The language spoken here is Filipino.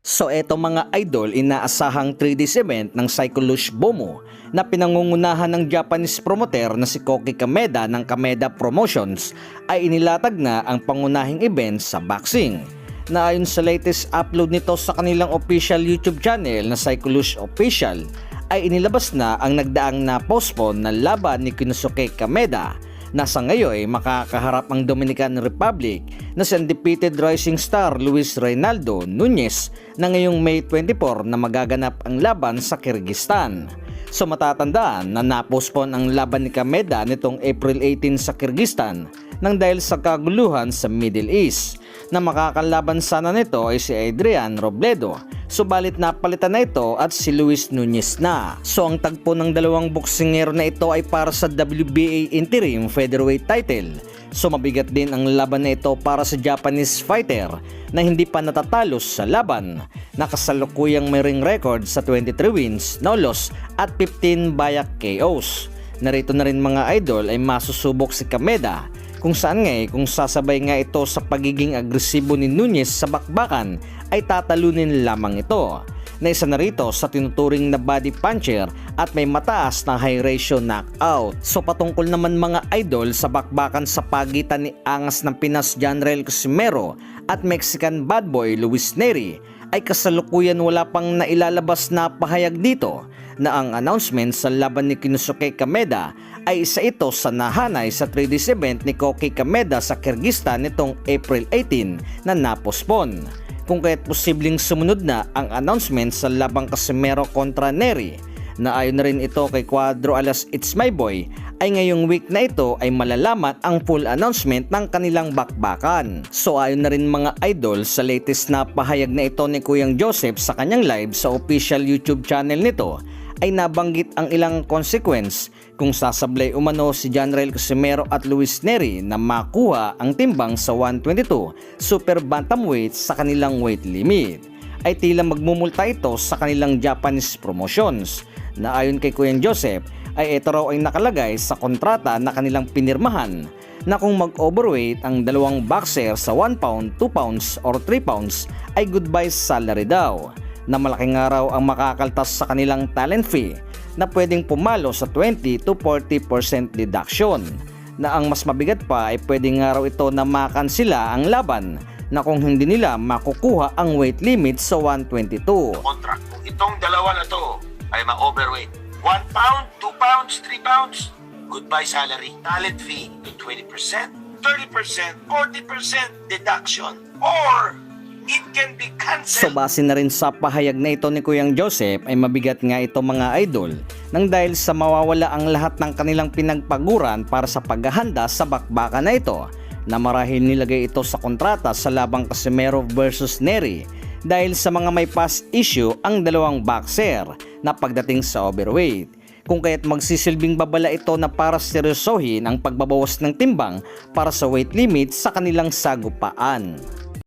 So eto mga idol, inaasahang 3 days event ng Cyclush Bomo na pinangungunahan ng Japanese promoter na si Koki Kameda ng Kameda Promotions ay inilatag na ang pangunahing event sa boxing. Na ayon sa latest upload nito sa kanilang official YouTube channel na Cyclush Official ay inilabas na ang nagdaang na postpone na laban ni Konosuke Kameda na sa ngayon makakaharap ang Dominican Republic na si undefeated rising star Luis Reynaldo Nunez na ngayong May 24 na magaganap ang laban sa Kyrgyzstan. So matatandaan na na-postpone ang laban ni Kameda nitong April 18 sa Kyrgyzstan nang dahil sa kaguluhan sa Middle East. Na makakalaban sana nito ay si Adrian Robledo, subalit napalitan na ito at si Luis Nunez na. So ang tagpo ng dalawang boksingero na ito ay para sa WBA Interim Featherweight title. So mabigat din ang laban na ito para sa Japanese fighter na hindi pa natatalo sa laban. Nakasalukuyang may ring record sa 23 wins, no loss at 15 bayak KOs. Narito na rin mga idol ay masusubok si Kameda kung saan kung sasabay nga ito sa pagiging agresibo ni Nunez sa bakbakan ay tatalunin lamang ito. Na isa na rito sa tinuturing na body puncher at may mataas na high ratio knockout. So patungkol naman mga idol sa bakbakan sa pagitan ni angas ng Pinas Janrel Casimero at Mexican bad boy Luis Neri ay kasalukuyan wala pang nailalabas na pahayag dito na ang announcement sa laban ni Konosuke Kameda ay isa ito sa nahanay sa 3 days event ni Koki Kameda sa Kyrgyzstan nitong April 18 na napospon. Kung kaya't posibleng sumunod na ang announcement sa labang Casimero kontra Neri na ayon na rin ito kay Cuadro alias It's My Boy ay ngayong week na ito ay malalaman ang full announcement ng kanilang bakbakan. So ayon na rin mga idol sa latest na pahayag na ito ni Kuyang Joseph sa kanyang live sa official YouTube channel nito ay nabanggit ang ilang consequence kung sasablay umano si Janrel Casimero at Luis Neri na makuha ang timbang sa 122 super bantamweight sa kanilang weight limit. Ay tila magmumulta ito sa kanilang Japanese promotions na ayon kay Kuyang Joseph ay ito raw ay nakalagay sa kontrata na kanilang pinirmahan na kung mag-overweight ang dalawang boxer sa 1 pound, 2 pounds or 3 pounds ay goodbye salary daw. Na malaking araw ang makakaltas sa kanilang talent fee na pwedeng pumalo sa 20 to 40% deduction. Na ang mas mabigat pa ay pwedeng araw ito na makansila ang laban na kung hindi nila makukuha ang weight limit sa 122. Contract. Kung itong dalawa na to ay ma-overweight, 1 pound, 2 pounds, 3 pounds, goodbye salary, talent fee to 20%, 30%, 40% deduction, or it can be So canceled. base na rin sa pahayag na ito ni Kuyang Joseph ay mabigat nga ito mga idol nang dahil sa mawawala ang lahat ng kanilang pinagpaguran para sa paghahanda sa bakbakan na ito na marahil nilagay ito sa kontrata sa labang Casimero versus Neri dahil sa mga may past issue ang dalawang boxer na pagdating sa overweight. Kung kaya't magsisilbing babala ito na para seryosohin ang pagbabawas ng timbang para sa weight limit sa kanilang sagupaan.